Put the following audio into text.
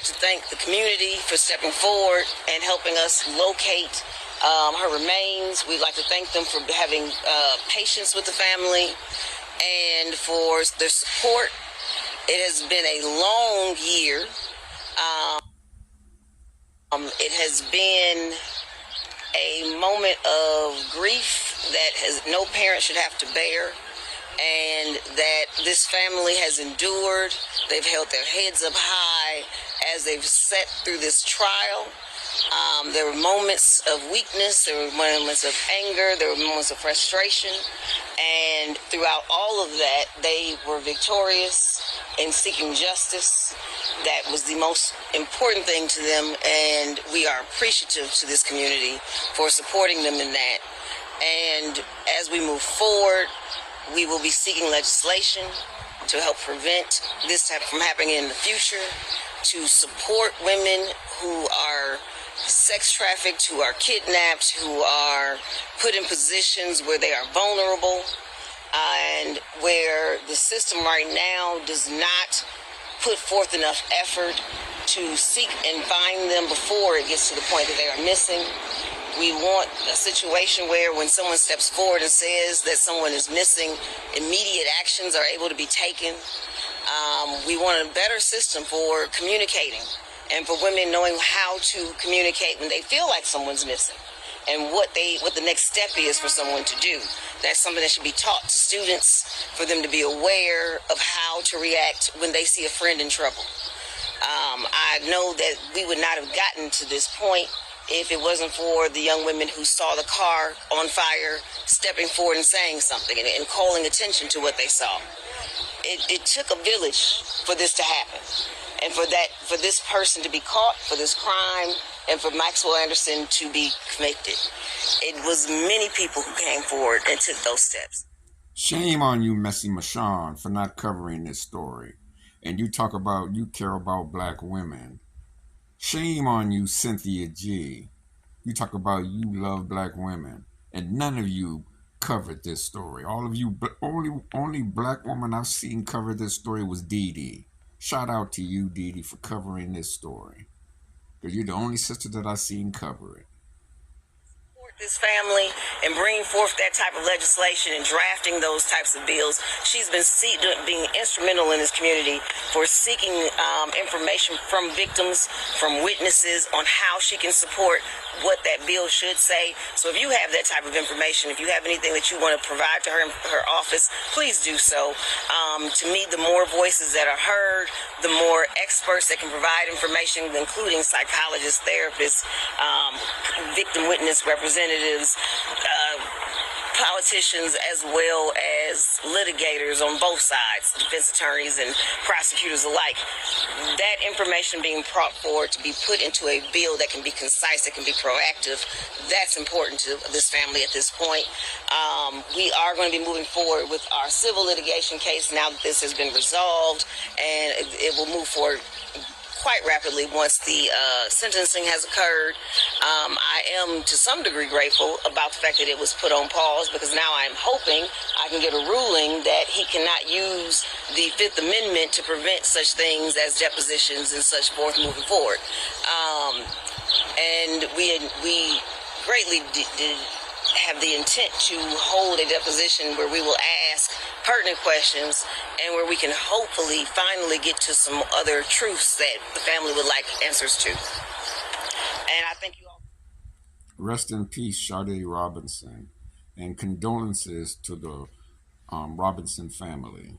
to thank the community for stepping forward and helping us locate her remains. We'd like to thank them for having patience with the family and for their support. It has been a long year. It has been a moment of grief that no parent should have to bear, and that this family has endured. They've held their heads up high as they've sat through this trial. There were moments of weakness, there were moments of anger, there were moments of frustration, and throughout all of that, they were victorious in seeking justice. That was the most important thing to them, and we are appreciative to this community for supporting them in that. And as we move forward, we will be seeking legislation to help prevent this type from happening in the future, to support women who are sex trafficked, who are kidnapped, who are put in positions where they are vulnerable, and where the system right now does not put forth enough effort to seek and find them before it gets to the point that they are missing. We want a situation where when someone steps forward and says that someone is missing, immediate actions are able to be taken. We want a better system for communicating and for women knowing how to communicate when they feel like someone's missing, and what the next step is for someone to do. That's something that should be taught to students, for them to be aware of how to react when they see a friend in trouble. I know that we would not have gotten to this point if it wasn't for the young women who saw the car on fire, stepping forward and saying something and calling attention to what they saw. It took a village for this to happen, and for this person to be caught for this crime, and for Maxwell Anderson to be convicted. It was many people who came forward and took those steps. Shame on you, Messy Michonne, for not covering this story. And you talk about you care about black women. Shame on you, Cynthia G. You talk about you love black women, and none of you covered this story. All of you, only black woman I've seen cover this story was D.O.D. Shout out to you, D.O.D., for covering this story, because you're the only sister that I've seen cover it. This family and bringing forth that type of legislation and drafting those types of bills. She's been being instrumental in this community for seeking information from victims, from witnesses, on how she can support what that bill should say. So if you have that type of information, if you have anything that you want to provide to her office, please do so. To me, the more voices that are heard, the more experts that can provide information, including psychologists, therapists, victim witness representatives, politicians, as well as litigators on both sides, defense attorneys and prosecutors alike. That information being brought forward to be put into a bill that can be concise, that can be proactive, that's important to this family at this point. We are going to be moving forward with our civil litigation case now that this has been resolved, and it will move forward quite rapidly once the sentencing has occurred. I am to some degree grateful about the fact that it was put on pause, because now I'm hoping I can get a ruling that he cannot use the Fifth Amendment to prevent such things as depositions and such forth moving forward. And we greatly did have the intent to hold a deposition where we will ask pertinent questions and where we can hopefully finally get to some other truths that the family would like answers to. And I thank you all. Rest in peace, Sade Robinson, and condolences to the Robinson family.